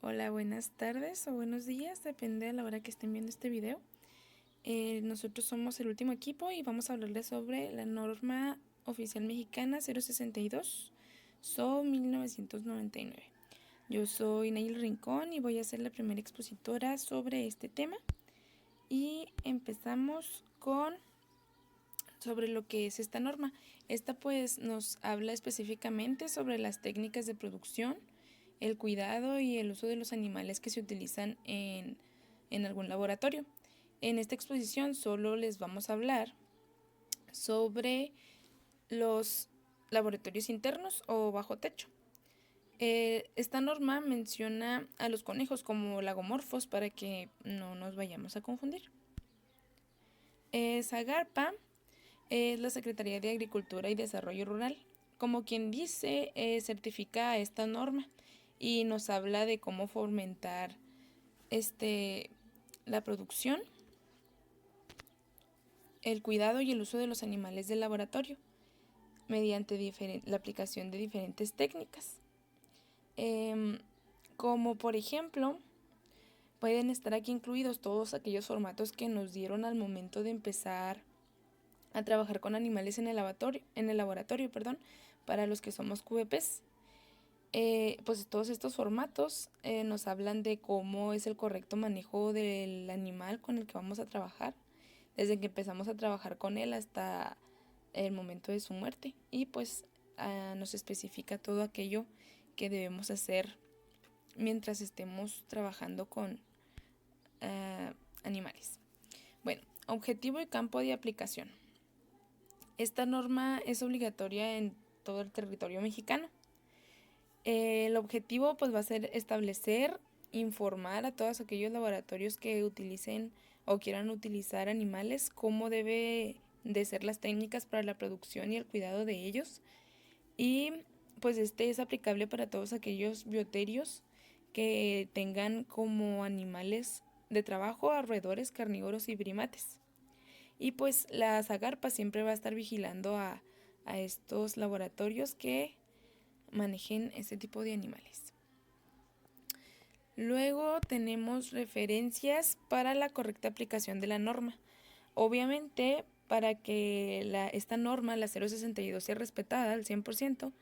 Hola, buenas tardes o buenos días, depende de la hora que estén viendo este video. Nosotros somos el último equipo y vamos a hablarles sobre la norma oficial mexicana 062, SO 1999. Yo soy Nayel Rincón y voy a ser la primera expositora sobre este tema. Y empezamos sobre lo que es esta norma. Esta pues nos habla específicamente sobre las técnicas de producción, el cuidado y el uso de los animales que se utilizan en algún laboratorio. En esta exposición solo les vamos a hablar sobre los laboratorios internos o bajo techo. Esta norma menciona a los conejos como lagomorfos para que no nos vayamos a confundir. Zagarpa es la Secretaría de Agricultura y Desarrollo Rural. Como quien dice, certifica esta norma y nos habla de cómo fomentar la producción, el cuidado y el uso de los animales del laboratorio mediante la aplicación de diferentes técnicas. Como por ejemplo, pueden estar aquí incluidos todos aquellos formatos que nos dieron al momento de empezar a trabajar con animales en el laboratorio, para los que somos QVPs. Pues todos estos formatos nos hablan de cómo es el correcto manejo del animal con el que vamos a trabajar, desde que empezamos a trabajar con él hasta el momento de su muerte. Y pues nos especifica todo aquello que debemos hacer mientras estemos trabajando con animales. Bueno, objetivo y campo de aplicación. Esta norma es obligatoria en todo el territorio mexicano. El objetivo pues va a ser establecer, informar a todos aquellos laboratorios que utilicen o quieran utilizar animales, cómo debe de ser las técnicas para la producción y el cuidado de ellos. Y pues este es aplicable para todos aquellos bioterios que tengan como animales de trabajo a roedores, carnívoros y primates. Y pues la Zagarpa siempre va a estar vigilando a estos laboratorios que manejen ese tipo de animales. Luego tenemos referencias para la correcta aplicación de la norma. Obviamente, para que esta norma, la 062, sea respetada al 100%,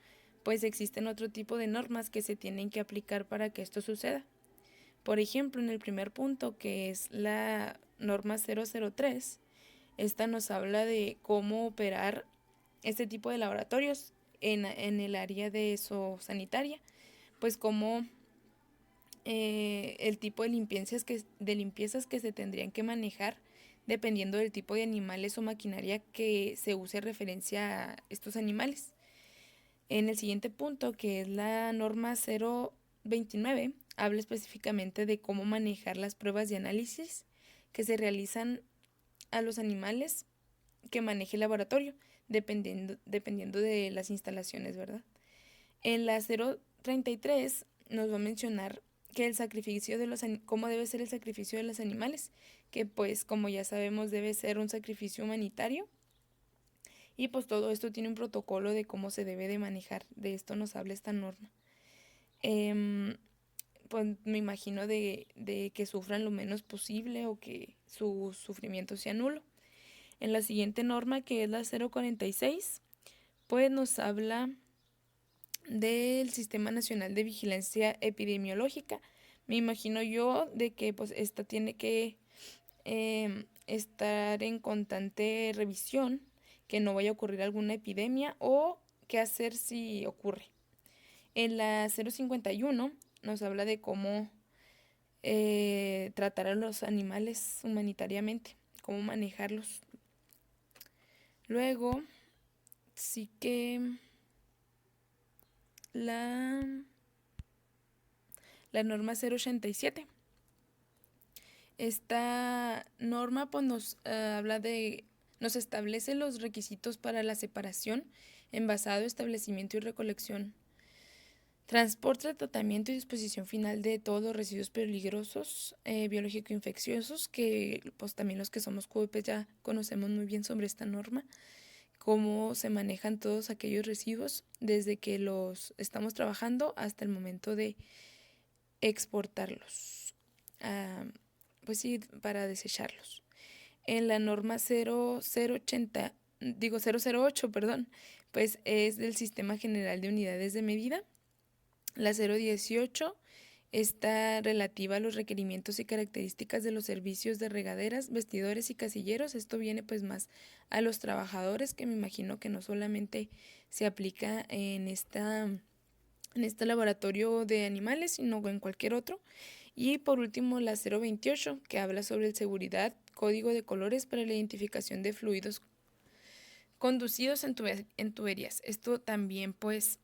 pues existen otro tipo de normas que se tienen que aplicar para que esto suceda. Por ejemplo, en el primer punto, que es la norma 003, esta nos habla de cómo operar este tipo de laboratorios en el área de zoosanitaria, pues como el tipo de limpiezas que se tendrían que manejar dependiendo del tipo de animales o maquinaria que se use en referencia a estos animales. En el siguiente punto, que es la norma 029, habla específicamente de cómo manejar las pruebas de análisis que se realizan a los animales que maneje el laboratorio, dependiendo de las instalaciones, ¿verdad? En la 033 nos va a mencionar que el sacrificio de cómo debe ser el sacrificio de los animales, que pues como ya sabemos debe ser un sacrificio humanitario, y pues todo esto tiene un protocolo de cómo se debe de manejar. De esto nos habla esta norma. Pues me imagino de que sufran lo menos posible o que su sufrimiento sea nulo. En la siguiente norma, que es la 046, pues nos habla del Sistema Nacional de Vigilancia Epidemiológica. Me imagino yo de que pues esta tiene que estar en constante revisión, que no vaya a ocurrir alguna epidemia o qué hacer si ocurre. En la 051 nos habla de cómo tratar a los animales humanitariamente, cómo manejarlos. Luego, sí que la, la norma 087. Esta norma pues nos establece los requisitos para la separación, envasado, establecimiento y recolección, transporte, tratamiento y disposición final de todos los residuos peligrosos, biológico-infecciosos, que pues también los que somos QVP ya conocemos muy bien sobre esta norma, cómo se manejan todos aquellos residuos desde que los estamos trabajando hasta el momento de exportarlos, pues sí, para desecharlos. En la norma 008, perdón, pues es del Sistema General de Unidades de Medida. La 018 está relativa a los requerimientos y características de los servicios de regaderas, vestidores y casilleros. Esto viene pues más a los trabajadores, que me imagino que no solamente se aplica en este laboratorio de animales, sino en cualquier otro. Y por último la 028, que habla sobre el seguridad, código de colores para la identificación de fluidos conducidos en tuberías. Esto también pues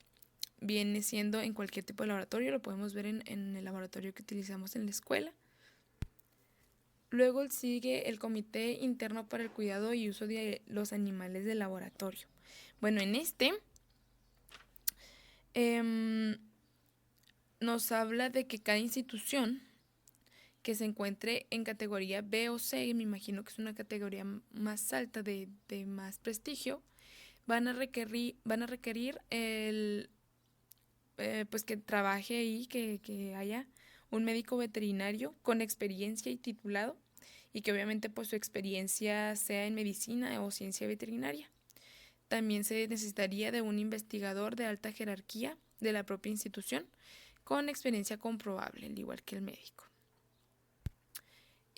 viene siendo en cualquier tipo de laboratorio, lo podemos ver en el laboratorio que utilizamos en la escuela. Luego sigue el Comité Interno para el Cuidado y Uso de los Animales de Laboratorio. Bueno, en este nos habla de que cada institución que se encuentre en categoría B o C, me imagino que es una categoría más alta de más prestigio, van a requerir pues que trabaje ahí, que haya un médico veterinario con experiencia y titulado, y que obviamente pues su experiencia sea en medicina o ciencia veterinaria. También se necesitaría de un investigador de alta jerarquía de la propia institución con experiencia comprobable, al igual que el médico.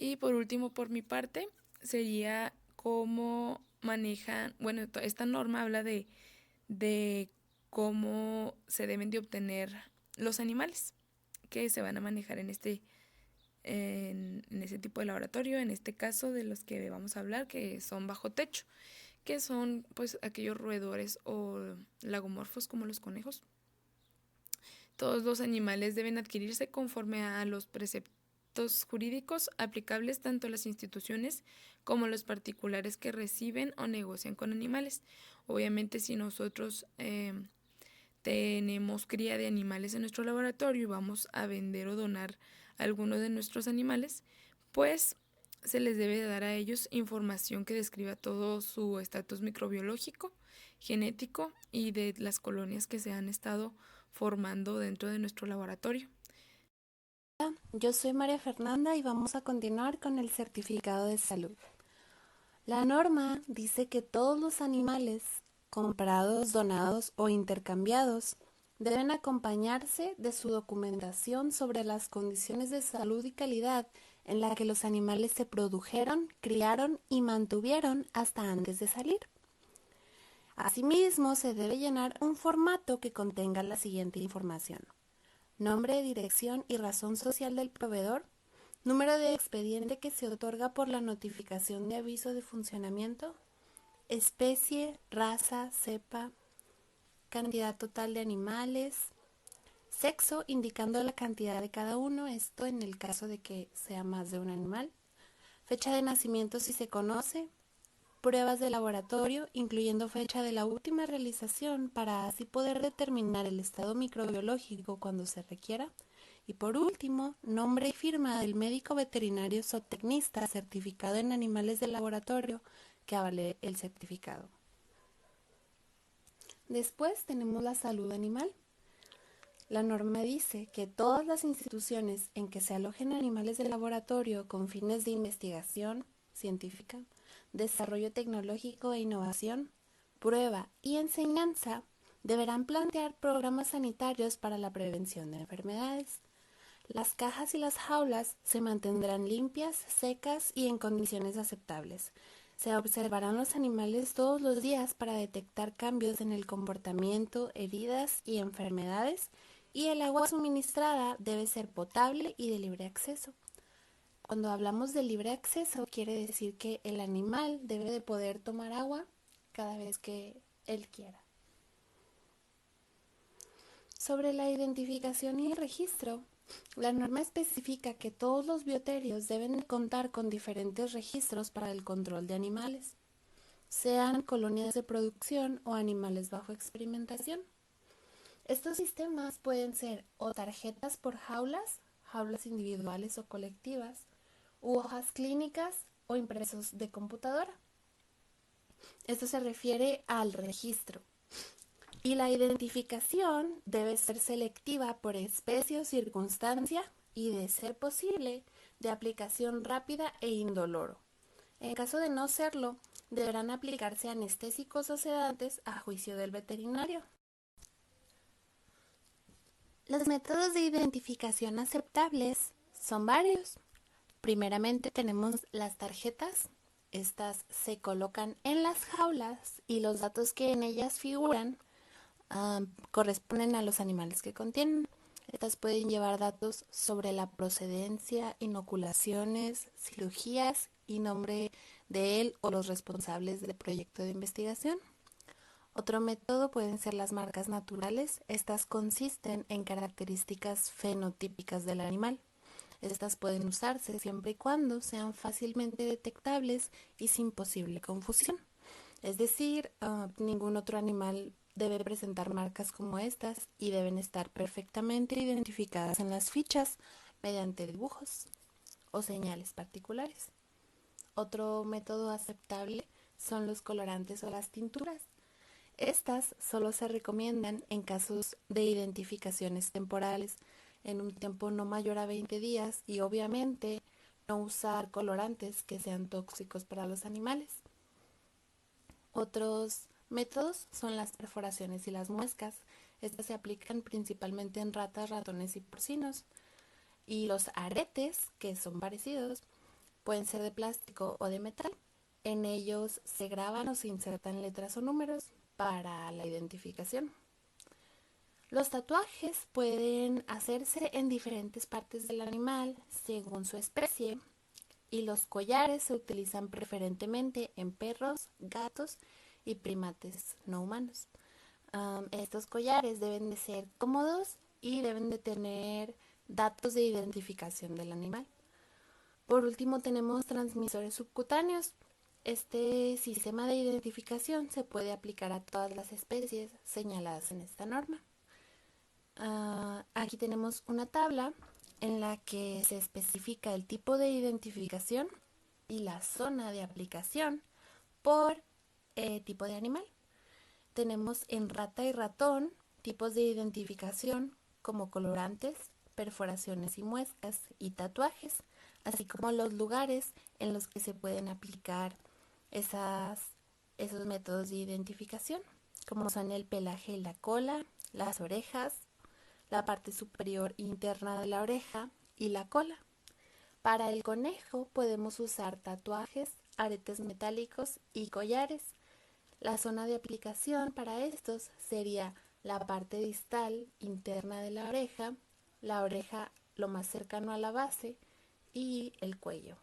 Y por último, por mi parte, sería cómo manejan, bueno, esta norma habla de cómo se deben de obtener los animales que se van a manejar en ese tipo de laboratorio, en este caso de los que vamos a hablar, que son bajo techo, que son pues aquellos roedores o lagomorfos como los conejos. Todos los animales deben adquirirse conforme a los preceptos jurídicos aplicables tanto a las instituciones como a los particulares que reciben o negocian con animales. Obviamente, si nosotros tenemos cría de animales en nuestro laboratorio y vamos a vender o donar algunos de nuestros animales, pues se les debe dar a ellos información que describa todo su estatus microbiológico, genético y de las colonias que se han estado formando dentro de nuestro laboratorio. Yo soy María Fernanda y vamos a continuar con el certificado de salud. La norma dice que todos los animales comprados, donados o intercambiados deben acompañarse de su documentación sobre las condiciones de salud y calidad en la que los animales se produjeron, criaron y mantuvieron hasta antes de salir. Asimismo, se debe llenar un formato que contenga la siguiente información: nombre, dirección y razón social del proveedor, número de expediente que se otorga por la notificación de aviso de funcionamiento, especie, raza, cepa, cantidad total de animales, sexo indicando la cantidad de cada uno, esto en el caso de que sea más de un animal, fecha de nacimiento si se conoce, pruebas de laboratorio, incluyendo fecha de la última realización para así poder determinar el estado microbiológico cuando se requiera. Y por último, nombre y firma del médico veterinario zootecnista certificado en animales de laboratorio que avale el certificado. Después tenemos la salud animal. La norma dice que todas las instituciones en que se alojen animales de laboratorio con fines de investigación científica, desarrollo tecnológico e innovación, prueba y enseñanza deberán plantear programas sanitarios para la prevención de enfermedades. Las cajas y las jaulas se mantendrán limpias, secas y en condiciones aceptables. Se observarán los animales todos los días para detectar cambios en el comportamiento, heridas y enfermedades, y el agua suministrada debe ser potable y de libre acceso. Cuando hablamos de libre acceso, quiere decir que el animal debe de poder tomar agua cada vez que él quiera. Sobre la identificación y el registro, la norma especifica que todos los bioterios deben contar con diferentes registros para el control de animales, sean colonias de producción o animales bajo experimentación. Estos sistemas pueden ser o tarjetas por jaulas, jaulas individuales o colectivas, u hojas clínicas o impresos de computadora. Esto se refiere al registro. Y la identificación debe ser selectiva por especie o circunstancia y, de ser posible, de aplicación rápida e indoloro. En caso de no serlo, deberán aplicarse anestésicos o sedantes a juicio del veterinario. Los métodos de identificación aceptables son varios. Primeramente tenemos las tarjetas. Estas se colocan en las jaulas y los datos que en ellas figuran corresponden a los animales que contienen. Estas pueden llevar datos sobre la procedencia, inoculaciones, cirugías y nombre de él o los responsables del proyecto de investigación. Otro método pueden ser las marcas naturales. Estas consisten en características fenotípicas del animal. Estas pueden usarse siempre y cuando sean fácilmente detectables y sin posible confusión. Es decir, ningún otro animal debe presentar marcas como estas y deben estar perfectamente identificadas en las fichas mediante dibujos o señales particulares. Otro método aceptable son los colorantes o las tinturas. Estas solo se recomiendan en casos de identificaciones temporales en un tiempo no mayor a 20 días y obviamente no usar colorantes que sean tóxicos para los animales. Otros métodos son las perforaciones y las muescas. Estas se aplican principalmente en ratas, ratones y porcinos. Y los aretes, que son parecidos, pueden ser de plástico o de metal. En ellos se graban o se insertan letras o números para la identificación. Los tatuajes pueden hacerse en diferentes partes del animal según su especie y los collares se utilizan preferentemente en perros, gatos y primates no humanos. Estos collares deben de ser cómodos y deben de tener datos de identificación del animal. Por último tenemos transmisores subcutáneos. Este sistema de identificación se puede aplicar a todas las especies señaladas en esta norma. Aquí tenemos una tabla en la que se especifica el tipo de identificación y la zona de aplicación por tipo de animal. Tenemos en rata y ratón tipos de identificación como colorantes, perforaciones y muescas y tatuajes, así como los lugares en los que se pueden aplicar esos métodos de identificación, como son el pelaje y la cola, las orejas, la parte superior interna de la oreja y la cola. Para el conejo podemos usar tatuajes, aretes metálicos y collares. La zona de aplicación para estos sería la parte distal interna de la oreja lo más cercano a la base y el cuello.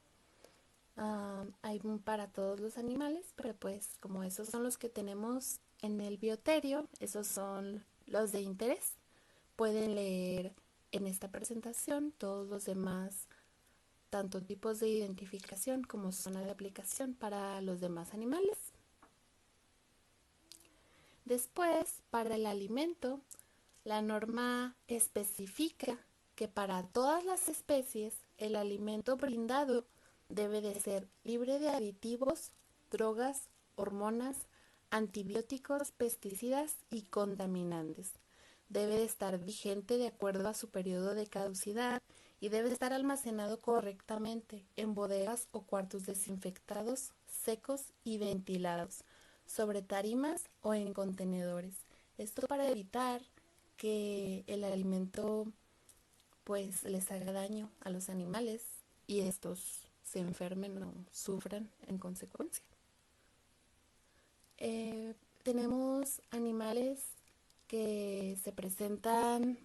Hay para todos los animales, pero pues como esos son los que tenemos en el bioterio, esos son los de interés. Pueden leer en esta presentación todos los demás, tanto tipos de identificación como zona de aplicación para los demás animales. Después, para el alimento, la norma especifica que para todas las especies el alimento brindado debe de ser libre de aditivos, drogas, hormonas, antibióticos, pesticidas y contaminantes. Debe de estar vigente de acuerdo a su periodo de caducidad y debe estar almacenado correctamente en bodegas o cuartos desinfectados, secos y ventilados, sobre tarimas o en contenedores. Esto para evitar que el alimento pues les haga daño a los animales y estos se enfermen o sufran en consecuencia. Tenemos animales que se presentan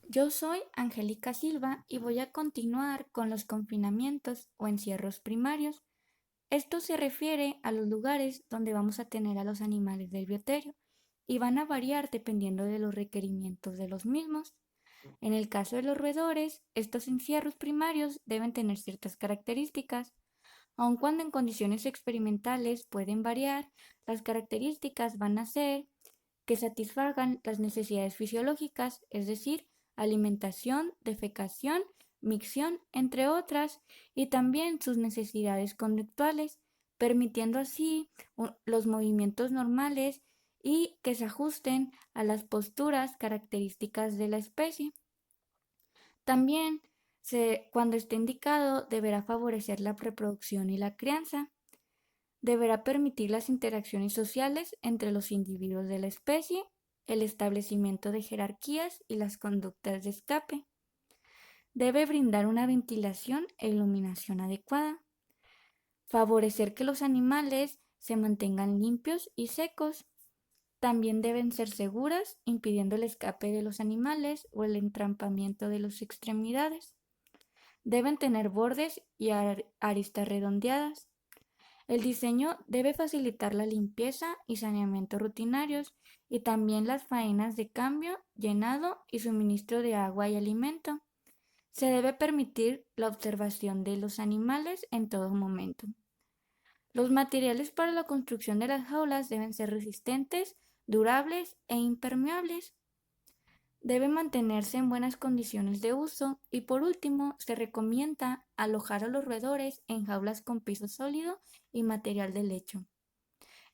Yo soy Angélica Silva y voy a continuar con los confinamientos o encierros primarios. Esto se refiere a los lugares donde vamos a tener a los animales del bioterio y van a variar dependiendo de los requerimientos de los mismos. En el caso de los roedores, estos encierros primarios deben tener ciertas características. Aun cuando en condiciones experimentales pueden variar, las características van a ser que satisfagan las necesidades fisiológicas, es decir, alimentación, defecación, micción, entre otras, y también sus necesidades conductuales, permitiendo así los movimientos normales y que se ajusten a las posturas características de la especie. También, cuando esté indicado, deberá favorecer la reproducción y la crianza. Deberá permitir las interacciones sociales entre los individuos de la especie, el establecimiento de jerarquías y las conductas de escape. Debe brindar una ventilación e iluminación adecuada. Favorecer que los animales se mantengan limpios y secos. También deben ser seguras, impidiendo el escape de los animales o el entrampamiento de las extremidades. Deben tener bordes y aristas redondeadas. El diseño debe facilitar la limpieza y saneamiento rutinarios y también las faenas de cambio, llenado y suministro de agua y alimento. Se debe permitir la observación de los animales en todo momento. Los materiales para la construcción de las jaulas deben ser resistentes, durables e impermeables. Debe mantenerse en buenas condiciones de uso y por último se recomienda alojar a los roedores en jaulas con piso sólido y material de lecho.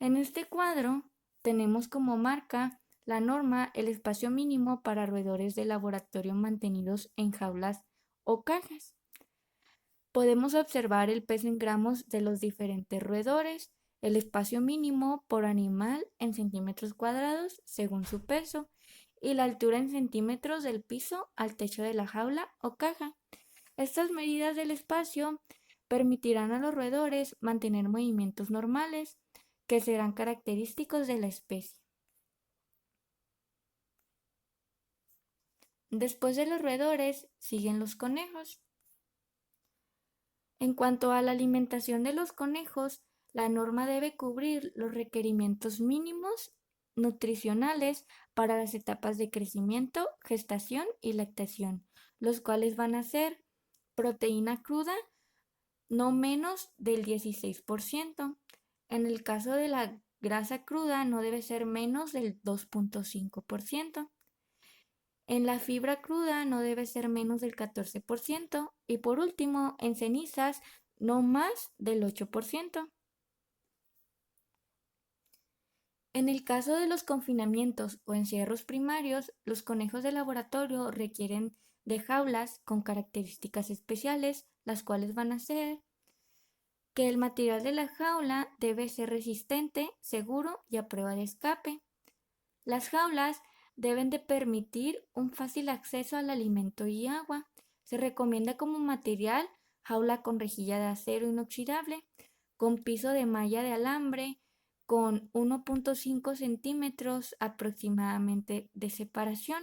En este cuadro tenemos como marca la norma el espacio mínimo para roedores de laboratorio mantenidos en jaulas o cajas. Podemos observar el peso en gramos de los diferentes roedores, el espacio mínimo por animal en centímetros cuadrados según su peso y la altura en centímetros del piso al techo de la jaula o caja. Estas medidas del espacio permitirán a los roedores mantener movimientos normales que serán característicos de la especie. Después de los roedores siguen los conejos. En cuanto a la alimentación de los conejos, la norma debe cubrir los requerimientos mínimos nutricionales para las etapas de crecimiento, gestación y lactación, los cuales van a ser proteína cruda no menos del 16%. En el caso de la grasa cruda no debe ser menos del 2.5%. En la fibra cruda no debe ser menos del 14% y por último, en cenizas no más del 8%. En el caso de los confinamientos o encierros primarios, los conejos de laboratorio requieren de jaulas con características especiales, las cuales van a ser que el material de la jaula debe ser resistente, seguro y a prueba de escape. Las jaulas deben de permitir un fácil acceso al alimento y agua. Se recomienda como material jaula con rejilla de acero inoxidable, con piso de malla de alambre, con 1.5 centímetros aproximadamente de separación.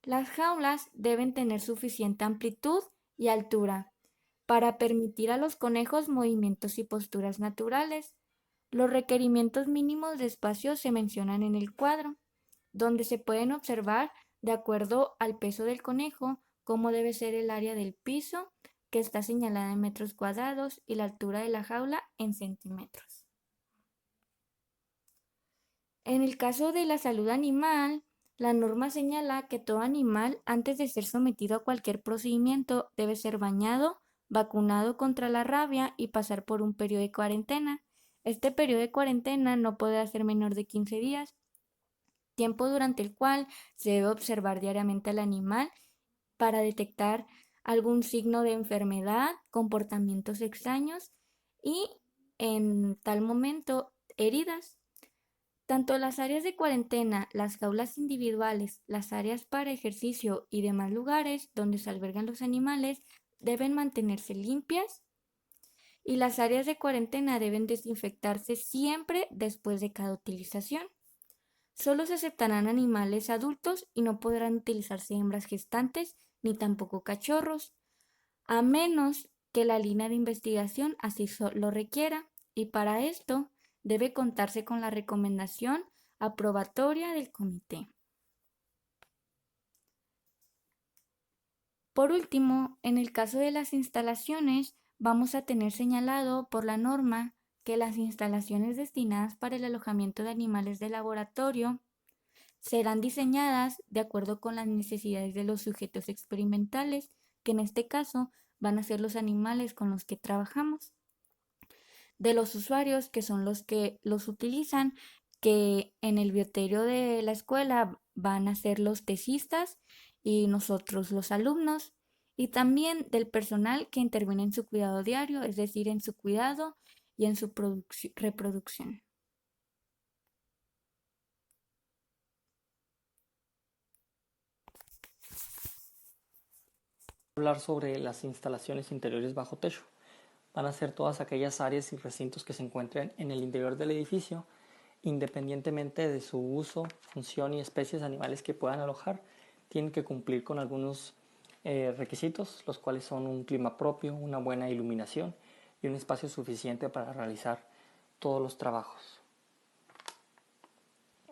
Las jaulas deben tener suficiente amplitud y altura para permitir a los conejos movimientos y posturas naturales. Los requerimientos mínimos de espacio se mencionan en el cuadro, donde se pueden observar, de acuerdo al peso del conejo, cómo debe ser el área del piso, que está señalada en metros cuadrados, y la altura de la jaula en centímetros. En el caso de la salud animal, la norma señala que todo animal, antes de ser sometido a cualquier procedimiento, debe ser bañado, vacunado contra la rabia y pasar por un periodo de cuarentena. Este periodo de cuarentena no podrá ser menor de 15 días, tiempo durante el cual se debe observar diariamente al animal para detectar algún signo de enfermedad, comportamientos extraños y, en tal momento, heridas. Tanto las áreas de cuarentena, las jaulas individuales, las áreas para ejercicio y demás lugares donde se albergan los animales deben mantenerse limpias y las áreas de cuarentena deben desinfectarse siempre después de cada utilización. Solo se aceptarán animales adultos y no podrán utilizarse hembras gestantes ni tampoco cachorros, a menos que la línea de investigación así lo requiera, y para esto debe contarse con la recomendación aprobatoria del comité. Por último, en el caso de las instalaciones, vamos a tener señalado por la norma que las instalaciones destinadas para el alojamiento de animales de laboratorio serán diseñadas de acuerdo con las necesidades de los sujetos experimentales, que en este caso van a ser los animales con los que trabajamos, de los usuarios, que son los que los utilizan, que en el bioterio de la escuela van a ser los tesistas y nosotros los alumnos, y también del personal que interviene en su cuidado diario, es decir, en su cuidado y en su reproducción. Hablar sobre las instalaciones interiores bajo techo. Van a ser todas aquellas áreas y recintos que se encuentren en el interior del edificio, independientemente de su uso, función y especies animales que puedan alojar, tienen que cumplir con algunos requisitos, los cuales son un clima propio, una buena iluminación y un espacio suficiente para realizar todos los trabajos.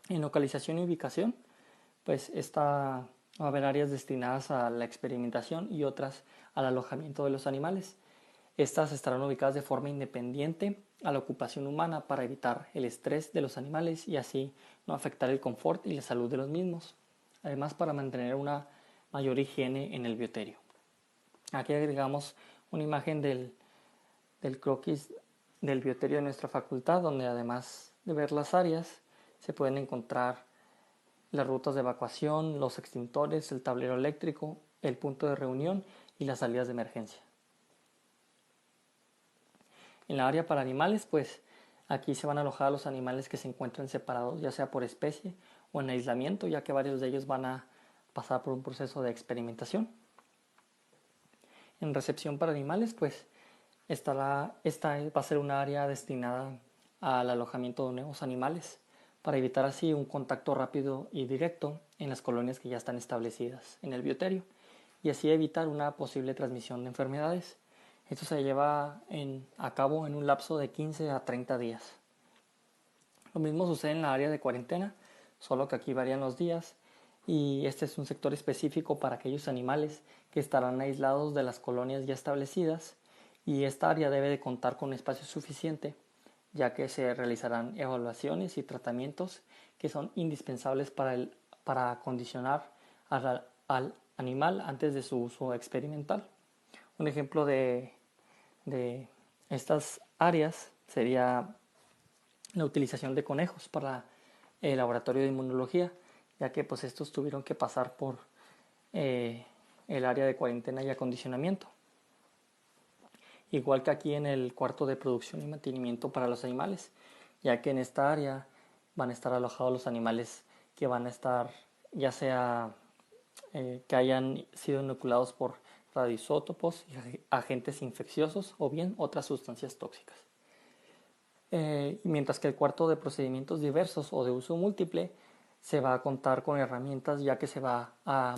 En localización y ubicación, pues va a haber áreas destinadas a la experimentación y otras al alojamiento de los animales. Estas estarán ubicadas de forma independiente a la ocupación humana para evitar el estrés de los animales y así no afectar el confort y la salud de los mismos. Además, para mantener una mayor higiene en el bioterio. Aquí agregamos una imagen del croquis del bioterio de nuestra facultad, donde además de ver las áreas, se pueden encontrar las rutas de evacuación, los extintores, el tablero eléctrico, el punto de reunión y las salidas de emergencia. En la área para animales, pues aquí se van a alojar los animales que se encuentran separados, ya sea por especie o en aislamiento, ya que varios de ellos van a pasar por un proceso de experimentación. En recepción para animales, pues esta va a ser una área destinada al alojamiento de nuevos animales, para evitar así un contacto rápido y directo en las colonias que ya están establecidas en el bioterio y así evitar una posible transmisión de enfermedades. Esto se lleva a cabo en un lapso de 15 a 30 días. Lo mismo sucede en la área de cuarentena, solo que aquí varían los días y este es un sector específico para aquellos animales que estarán aislados de las colonias ya establecidas y esta área debe de contar con espacio suficiente, ya que se realizarán evaluaciones y tratamientos que son indispensables para acondicionar al animal antes de su uso experimental. Un ejemplo de estas áreas sería la utilización de conejos para el laboratorio de inmunología, ya que pues estos tuvieron que pasar por el área de cuarentena y acondicionamiento. Igual que aquí en el cuarto de producción y mantenimiento para los animales, ya que en esta área van a estar alojados los animales que van a estar, ya sea que hayan sido inoculados por radioisótopos y agentes infecciosos o bien otras sustancias tóxicas. Mientras que el cuarto de procedimientos diversos o de uso múltiple se va a contar con herramientas, ya que se va a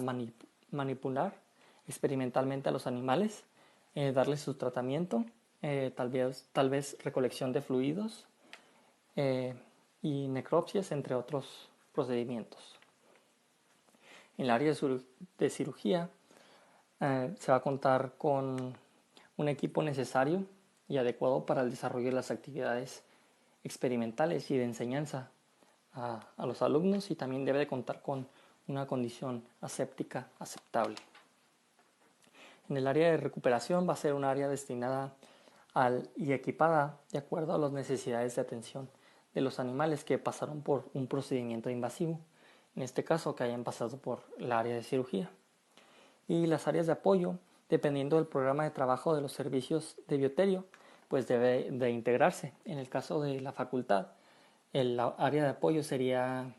manipular experimentalmente a los animales, darles su tratamiento, tal vez recolección de fluidos y necropsias, entre otros procedimientos. En el área de cirugía se va a contar con un equipo necesario y adecuado para el desarrollo de las actividades experimentales y de enseñanza a los alumnos, y también debe de contar con una condición aséptica aceptable. En el área de recuperación va a ser un área destinada y equipada de acuerdo a las necesidades de atención de los animales que pasaron por un procedimiento invasivo, en este caso que hayan pasado por el área de cirugía. Y las áreas de apoyo, dependiendo del programa de trabajo de los servicios de bioterio, pues debe de integrarse. En el caso de la facultad, el área de apoyo sería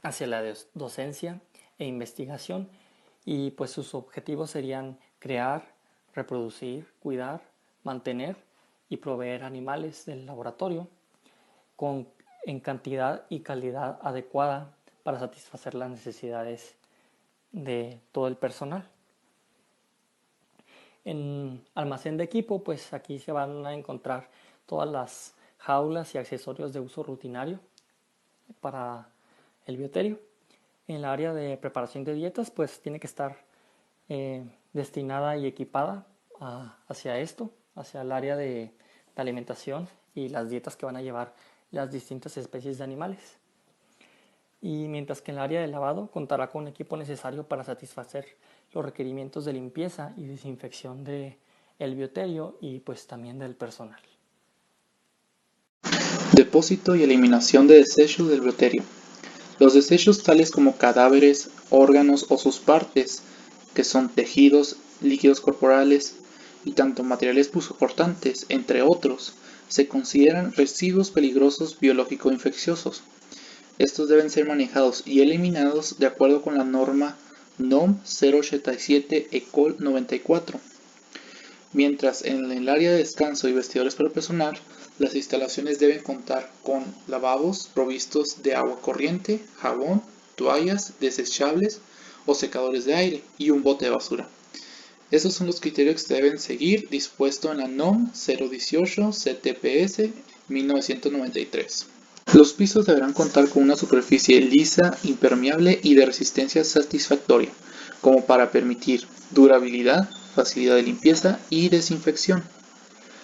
hacia la docencia e investigación, y pues sus objetivos serían crear, reproducir, cuidar, mantener y proveer animales del laboratorio con en cantidad y calidad adecuada para satisfacer las necesidades de todo el personal. En almacén de equipo, pues aquí se van a encontrar todas las jaulas y accesorios de uso rutinario para el bioterio. En el área de preparación de dietas, pues tiene que estar destinada y equipada hacia esto, hacia el área de alimentación y las dietas que van a llevar las distintas especies de animales. Y mientras que en el área de lavado contará con un equipo necesario para satisfacer los requerimientos de limpieza y desinfección del bioterio y pues también del personal. Depósito y eliminación de desechos del bioterio. Los desechos tales como cadáveres, órganos o sus partes, que son tejidos, líquidos corporales y tanto materiales punzocortantes, entre otros, se consideran residuos peligrosos biológico-infecciosos. Estos deben ser manejados y eliminados de acuerdo con la norma NOM 087 ECOL 94. Mientras en el área de descanso y vestidores para el personal, las instalaciones deben contar con lavabos provistos de agua corriente, jabón, toallas desechables o secadores de aire y un bote de basura. Estos son los criterios que se deben seguir dispuesto en la NOM 018 CTPS 1993. Los pisos deberán contar con una superficie lisa, impermeable y de resistencia satisfactoria, como para permitir durabilidad, facilidad de limpieza y desinfección.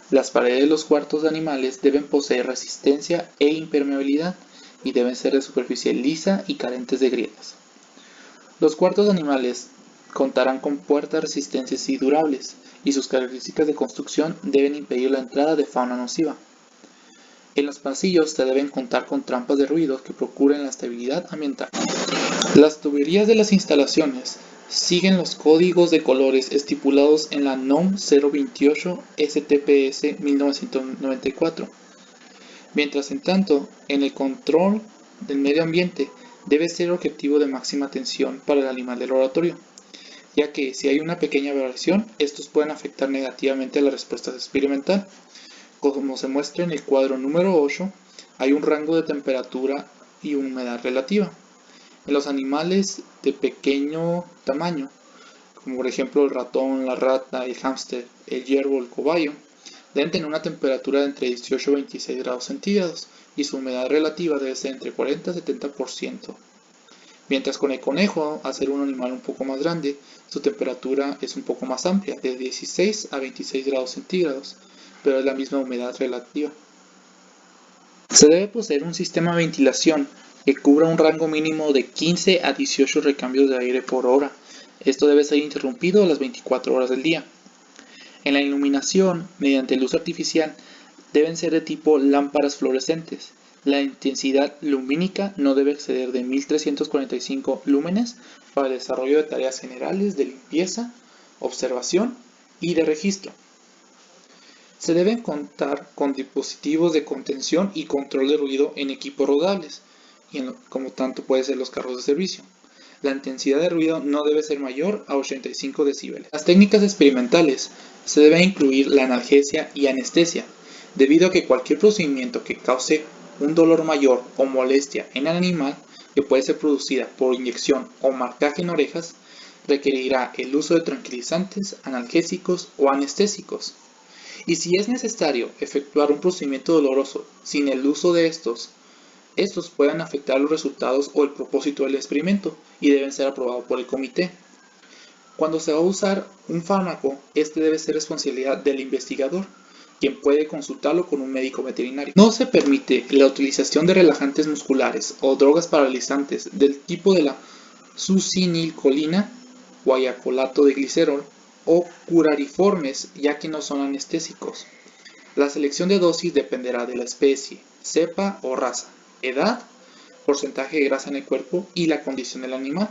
Las paredes de los cuartos de animales deben poseer resistencia e impermeabilidad y deben ser de superficie lisa y carentes de grietas. Los cuartos de animales contarán con puertas resistentes y durables, y sus características de construcción deben impedir la entrada de fauna nociva. En los pasillos se deben contar con trampas de ruido que procuren la estabilidad ambiental. Las tuberías de las instalaciones siguen los códigos de colores estipulados en la NOM 028 STPS 1994. Mientras en tanto, en el control del medio ambiente debe ser objetivo de máxima atención para el animal del laboratorio, ya que si hay una pequeña variación, estos pueden afectar negativamente a la respuesta experimental. Como se muestra en el cuadro número 8, hay un rango de temperatura y humedad relativa. En los animales de pequeño tamaño, como por ejemplo el ratón, la rata, el hámster, el ciervo o el cobayo, deben tener una temperatura de entre 18 y 26 grados centígrados y su humedad relativa debe ser entre 40 y 70%. Mientras con el conejo, al ser un animal un poco más grande, su temperatura es un poco más amplia, de 16 a 26 grados centígrados, pero es la misma humedad relativa. Se debe poseer un sistema de ventilación que cubra un rango mínimo de 15 a 18 recambios de aire por hora. Esto debe ser interrumpido a las 24 horas del día. En la iluminación, mediante luz artificial, deben ser de tipo lámparas fluorescentes. La intensidad lumínica no debe exceder de 1345 lúmenes para el desarrollo de tareas generales de limpieza, observación y de registro. Se deben contar con dispositivos de contención y control de ruido en equipos rodables, como tanto puede ser los carros de servicio. La intensidad de ruido no debe ser mayor a 85 decibeles. Las técnicas experimentales se debe incluir la analgesia y anestesia, debido a que cualquier procedimiento que cause un dolor mayor o molestia en el animal, que puede ser producida por inyección o marcaje en orejas, requerirá el uso de tranquilizantes, analgésicos o anestésicos. Y si es necesario efectuar un procedimiento doloroso sin el uso de estos pueden afectar los resultados o el propósito del experimento y deben ser aprobados por el comité. Cuando se va a usar un fármaco, este debe ser responsabilidad del investigador, quien puede consultarlo con un médico veterinario. No se permite la utilización de relajantes musculares o drogas paralizantes del tipo de la succinilcolina, guayacolato de glicerol o curariformes, ya que no son anestésicos. La selección de dosis dependerá de la especie, cepa o raza, edad, porcentaje de grasa en el cuerpo y la condición del animal.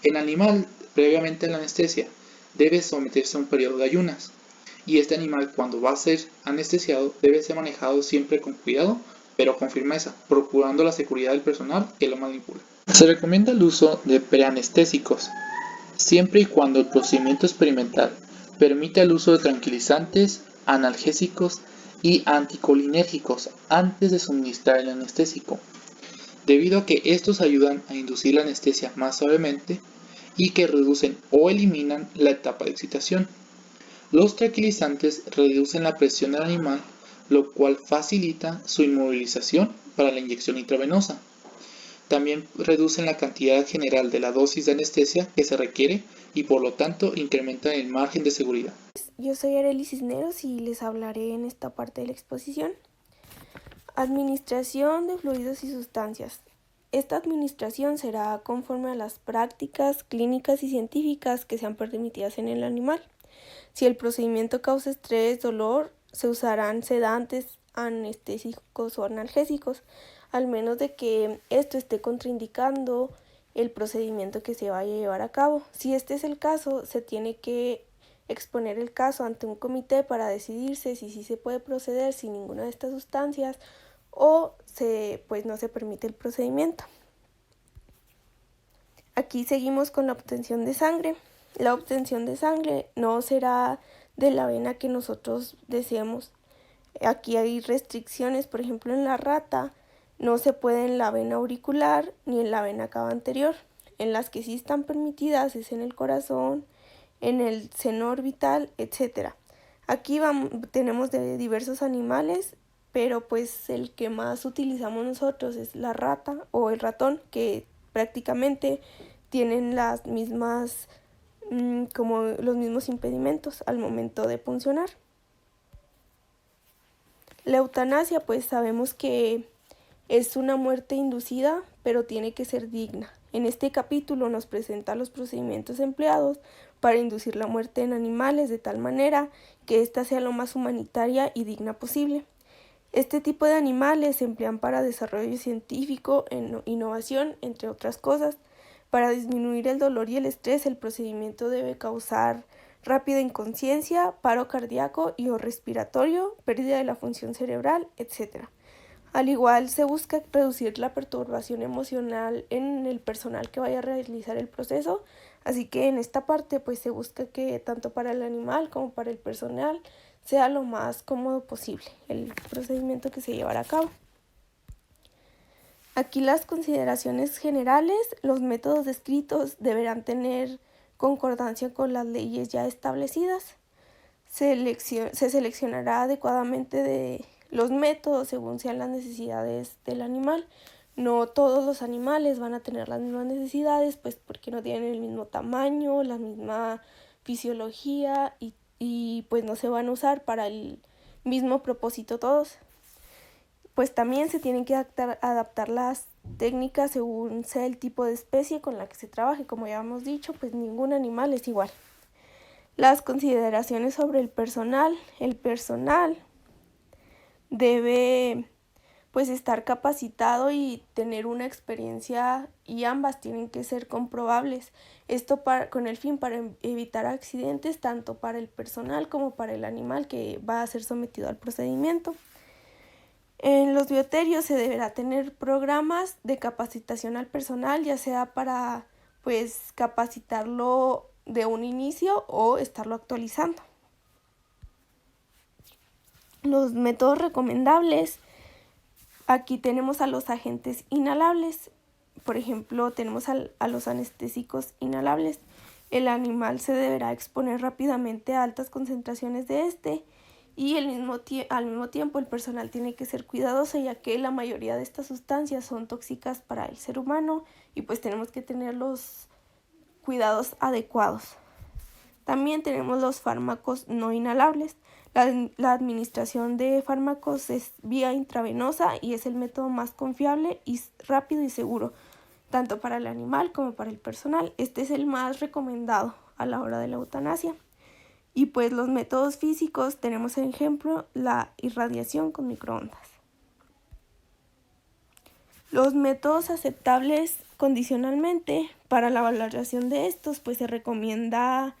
El animal, previamente a la anestesia, debe someterse a un periodo de ayunas. Y este animal, cuando va a ser anestesiado, debe ser manejado siempre con cuidado, pero con firmeza, procurando la seguridad del personal que lo manipula. Se recomienda el uso de preanestésicos, siempre y cuando el procedimiento experimental permita el uso de tranquilizantes, analgésicos y anticolinérgicos antes de suministrar el anestésico, debido a que estos ayudan a inducir la anestesia más suavemente y que reducen o eliminan la etapa de excitación. Los tranquilizantes reducen la presión del animal, lo cual facilita su inmovilización para la inyección intravenosa. También reducen la cantidad general de la dosis de anestesia que se requiere y por lo tanto incrementan el margen de seguridad. Yo soy Arely Cisneros y les hablaré en esta parte de la exposición. Administración de fluidos y sustancias. Esta administración será conforme a las prácticas clínicas y científicas que sean permitidas en el animal. Si el procedimiento causa estrés, dolor, se usarán sedantes, anestésicos o analgésicos, al menos de que esto esté contraindicando el procedimiento que se vaya a llevar a cabo. Si este es el caso, se tiene que exponer el caso ante un comité para decidirse si se puede proceder sin ninguna de estas sustancias o no se permite el procedimiento. Aquí seguimos con la obtención de sangre. La obtención de sangre no será de la vena que nosotros deseemos. Aquí hay restricciones, por ejemplo en la rata no se puede en la vena auricular ni en la vena cava anterior. En las que sí están permitidas es en el corazón, en el seno orbital, etc. Aquí tenemos de diversos animales, pero pues el que más utilizamos nosotros es la rata o el ratón, que prácticamente tienen las mismas como los mismos impedimentos al momento de puncionar. La eutanasia, pues sabemos que es una muerte inducida, pero tiene que ser digna. En este capítulo nos presenta los procedimientos empleados para inducir la muerte en animales de tal manera que ésta sea lo más humanitaria y digna posible. Este tipo de animales se emplean para desarrollo científico, innovación, entre otras cosas. Para disminuir el dolor y el estrés, el procedimiento debe causar rápida inconsciencia, paro cardíaco y o respiratorio, pérdida de la función cerebral, etc. Al igual, se busca reducir la perturbación emocional en el personal que vaya a realizar el proceso, así que en esta parte pues se busca que tanto para el animal como para el personal sea lo más cómodo posible el procedimiento que se llevará a cabo. Aquí las consideraciones generales. Los métodos descritos deberán tener concordancia con las leyes ya establecidas. Se seleccionará adecuadamente de los métodos según sean las necesidades del animal. No todos los animales van a tener las mismas necesidades, pues porque no tienen el mismo tamaño, la misma fisiología y pues no se van a usar para el mismo propósito todos. Pues también se tienen que adaptar las técnicas según sea el tipo de especie con la que se trabaje. Como ya hemos dicho, pues ningún animal es igual. Las consideraciones sobre el personal. El personal debe pues estar capacitado y tener una experiencia, y ambas tienen que ser comprobables. Esto con el fin para evitar accidentes tanto para el personal como para el animal que va a ser sometido al procedimiento. En los bioterios se deberá tener programas de capacitación al personal, ya sea para pues capacitarlo de un inicio o estarlo actualizando. Los métodos recomendables. Aquí tenemos a los agentes inhalables. Por ejemplo, tenemos a los anestésicos inhalables. El animal se deberá exponer rápidamente a altas concentraciones de este. Y al mismo tiempo el personal tiene que ser cuidadoso, ya que la mayoría de estas sustancias son tóxicas para el ser humano y pues tenemos que tener los cuidados adecuados. También tenemos los fármacos no inhalables. La administración de fármacos es vía intravenosa y es el método más confiable y rápido y seguro, tanto para el animal como para el personal. Este es el más recomendado a la hora de la eutanasia. Y pues los métodos físicos tenemos en ejemplo la irradiación con microondas. Los métodos aceptables condicionalmente. Para la valoración de estos pues se recomienda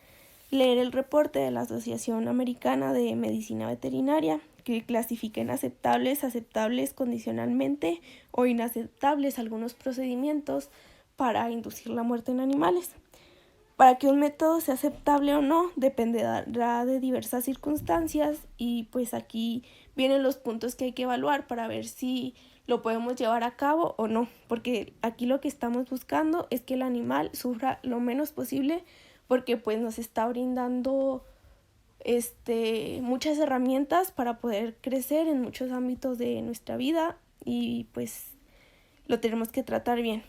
leer el reporte de la Asociación Americana de Medicina Veterinaria, que clasifiquen aceptables condicionalmente o inaceptables algunos procedimientos para inducir la muerte en animales. Para que un método sea aceptable o no, dependerá de diversas circunstancias y pues aquí vienen los puntos que hay que evaluar para ver si lo podemos llevar a cabo o no, porque aquí lo que estamos buscando es que el animal sufra lo menos posible porque pues nos está brindando muchas herramientas para poder crecer en muchos ámbitos de nuestra vida y pues lo tenemos que tratar bien.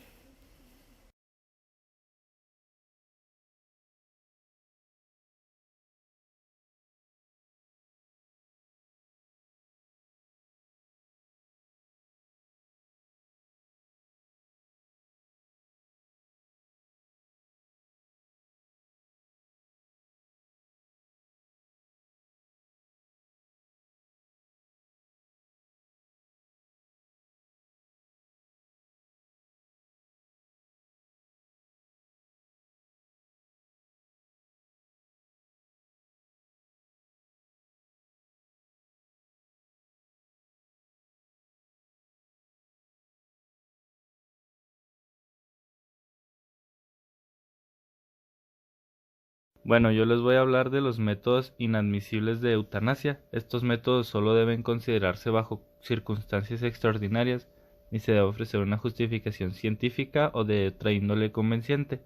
Bueno, yo les voy a hablar de los métodos inadmisibles de eutanasia. Estos métodos solo deben considerarse bajo circunstancias extraordinarias y se debe ofrecer una justificación científica o de otra índole convenciente.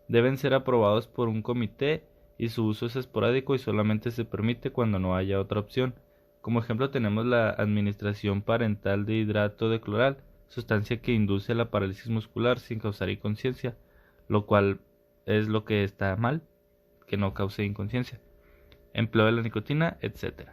Deben ser aprobados por un comité y su uso es esporádico y solamente se permite cuando no haya otra opción. Como ejemplo tenemos la administración parental de hidrato de cloral, sustancia que induce la parálisis muscular sin causar inconsciencia, lo cual es lo que está mal, que no cause inconsciencia, empleo de la nicotina, etc.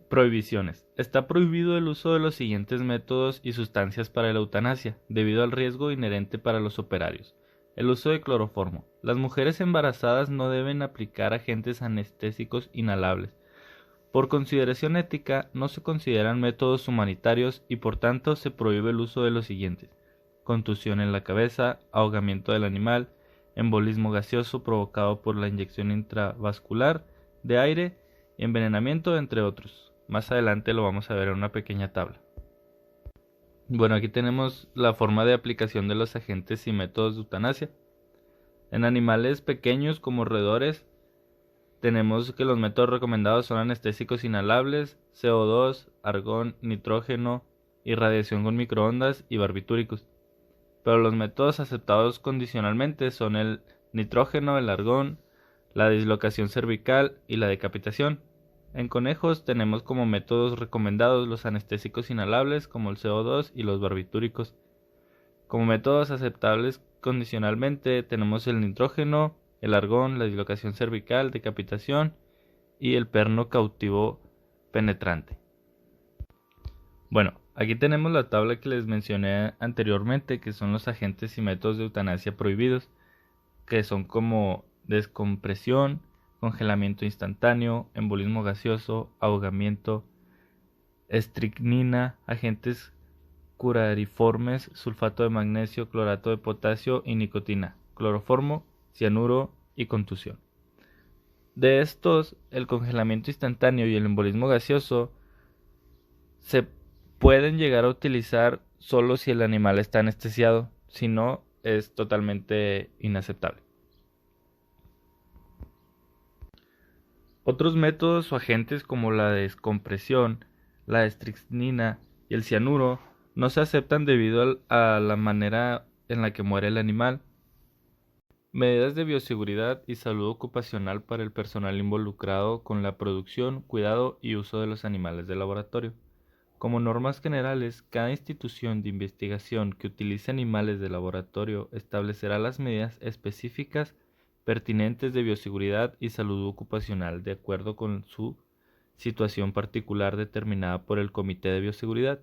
Prohibiciones. Está prohibido el uso de los siguientes métodos y sustancias para la eutanasia, debido al riesgo inherente para los operarios. El uso de cloroformo. Las mujeres embarazadas no deben aplicar agentes anestésicos inhalables. Por consideración ética, no se consideran métodos humanitarios y por tanto se prohíbe el uso de los siguientes: contusión en la cabeza, ahogamiento del animal, embolismo gaseoso provocado por la inyección intravascular de aire, envenenamiento, entre otros. Más adelante lo vamos a ver en una pequeña tabla. Bueno, aquí tenemos la forma de aplicación de los agentes y métodos de eutanasia. En animales pequeños como roedores, tenemos que los métodos recomendados son anestésicos inhalables, CO2, argón, nitrógeno, irradiación con microondas y barbitúricos. Pero los métodos aceptados condicionalmente son el nitrógeno, el argón, la dislocación cervical y la decapitación. En conejos tenemos como métodos recomendados los anestésicos inhalables como el CO2 y los barbitúricos. Como métodos aceptables condicionalmente tenemos el nitrógeno, el argón, la dislocación cervical, decapitación y el perno cautivo penetrante. Bueno, aquí tenemos la tabla que les mencioné anteriormente, que son los agentes y métodos de eutanasia prohibidos, que son como descompresión, congelamiento instantáneo, embolismo gaseoso, ahogamiento, estricnina, agentes curariformes, sulfato de magnesio, clorato de potasio y nicotina, cloroformo, cianuro y contusión. De estos, el congelamiento instantáneo y el embolismo gaseoso se pueden llegar a utilizar solo si el animal está anestesiado, si no, es totalmente inaceptable. Otros métodos o agentes como la descompresión, la estricnina y el cianuro no se aceptan debido a la manera en la que muere el animal. Medidas de bioseguridad y salud ocupacional para el personal involucrado con la producción, cuidado y uso de los animales de laboratorio. Como normas generales, cada institución de investigación que utilice animales de laboratorio establecerá las medidas específicas pertinentes de bioseguridad y salud ocupacional de acuerdo con su situación particular determinada por el Comité de Bioseguridad,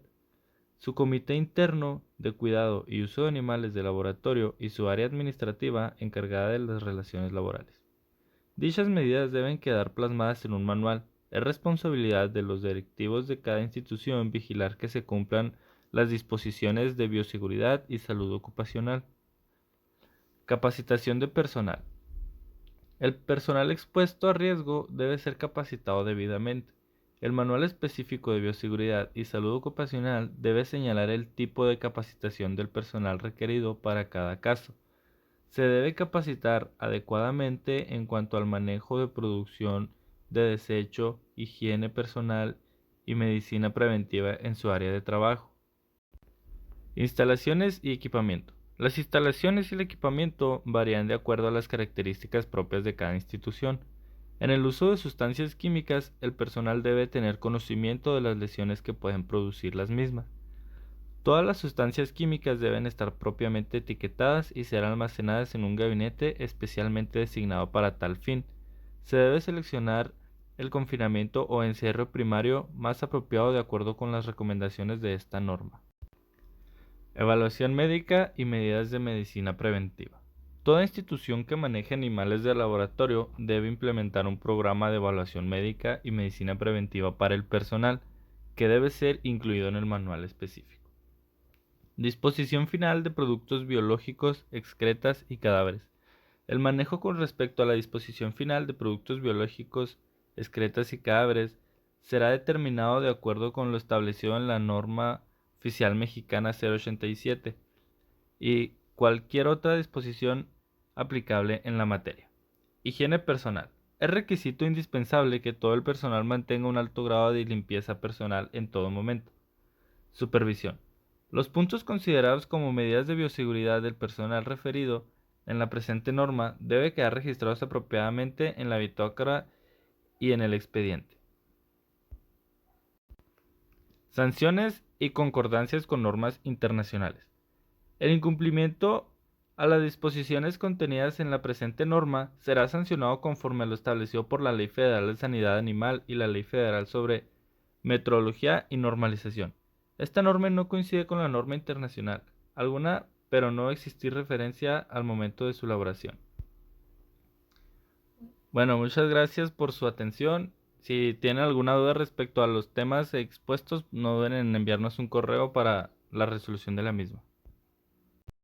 su comité interno de cuidado y uso de animales de laboratorio y su área administrativa encargada de las relaciones laborales. Dichas medidas deben quedar plasmadas en un manual. Es responsabilidad de los directivos de cada institución vigilar que se cumplan las disposiciones de bioseguridad y salud ocupacional. Capacitación de personal. El personal expuesto a riesgo debe ser capacitado debidamente. El manual específico de bioseguridad y salud ocupacional debe señalar el tipo de capacitación del personal requerido para cada caso. Se debe capacitar adecuadamente en cuanto al manejo de producción de desecho, higiene personal y medicina preventiva en su área de trabajo. Instalaciones y equipamiento. Las instalaciones y el equipamiento varían de acuerdo a las características propias de cada institución. En el uso de sustancias químicas, el personal debe tener conocimiento de las lesiones que pueden producir las mismas. Todas las sustancias químicas deben estar propiamente etiquetadas y ser almacenadas en un gabinete especialmente designado para tal fin. Se debe seleccionar el confinamiento o encierro primario más apropiado de acuerdo con las recomendaciones de esta norma. Evaluación médica y medidas de medicina preventiva. Toda institución que maneje animales de laboratorio debe implementar un programa de evaluación médica y medicina preventiva para el personal, que debe ser incluido en el manual específico. Disposición final de productos biológicos, excretas y cadáveres. El manejo con respecto a la disposición final de productos biológicos, excretas y cadáveres será determinado de acuerdo con lo establecido en la norma oficial mexicana 087 y cualquier otra disposición aplicable en la materia. Higiene personal. Es requisito indispensable que todo el personal mantenga un alto grado de limpieza personal en todo momento. Supervisión. Los puntos considerados como medidas de bioseguridad del personal referido en la presente norma deben quedar registrados apropiadamente en la bitácora y en el expediente. Sanciones y concordancias con normas internacionales. El incumplimiento a las disposiciones contenidas en la presente norma será sancionado conforme a lo establecido por la Ley Federal de Sanidad Animal y la Ley Federal sobre Metrología y Normalización. Esta norma no coincide con la norma internacional alguna, pero no existir referencia al momento de su elaboración. Bueno, muchas gracias por su atención. Si tienen alguna duda respecto a los temas expuestos, no duden en enviarnos un correo para la resolución de la misma.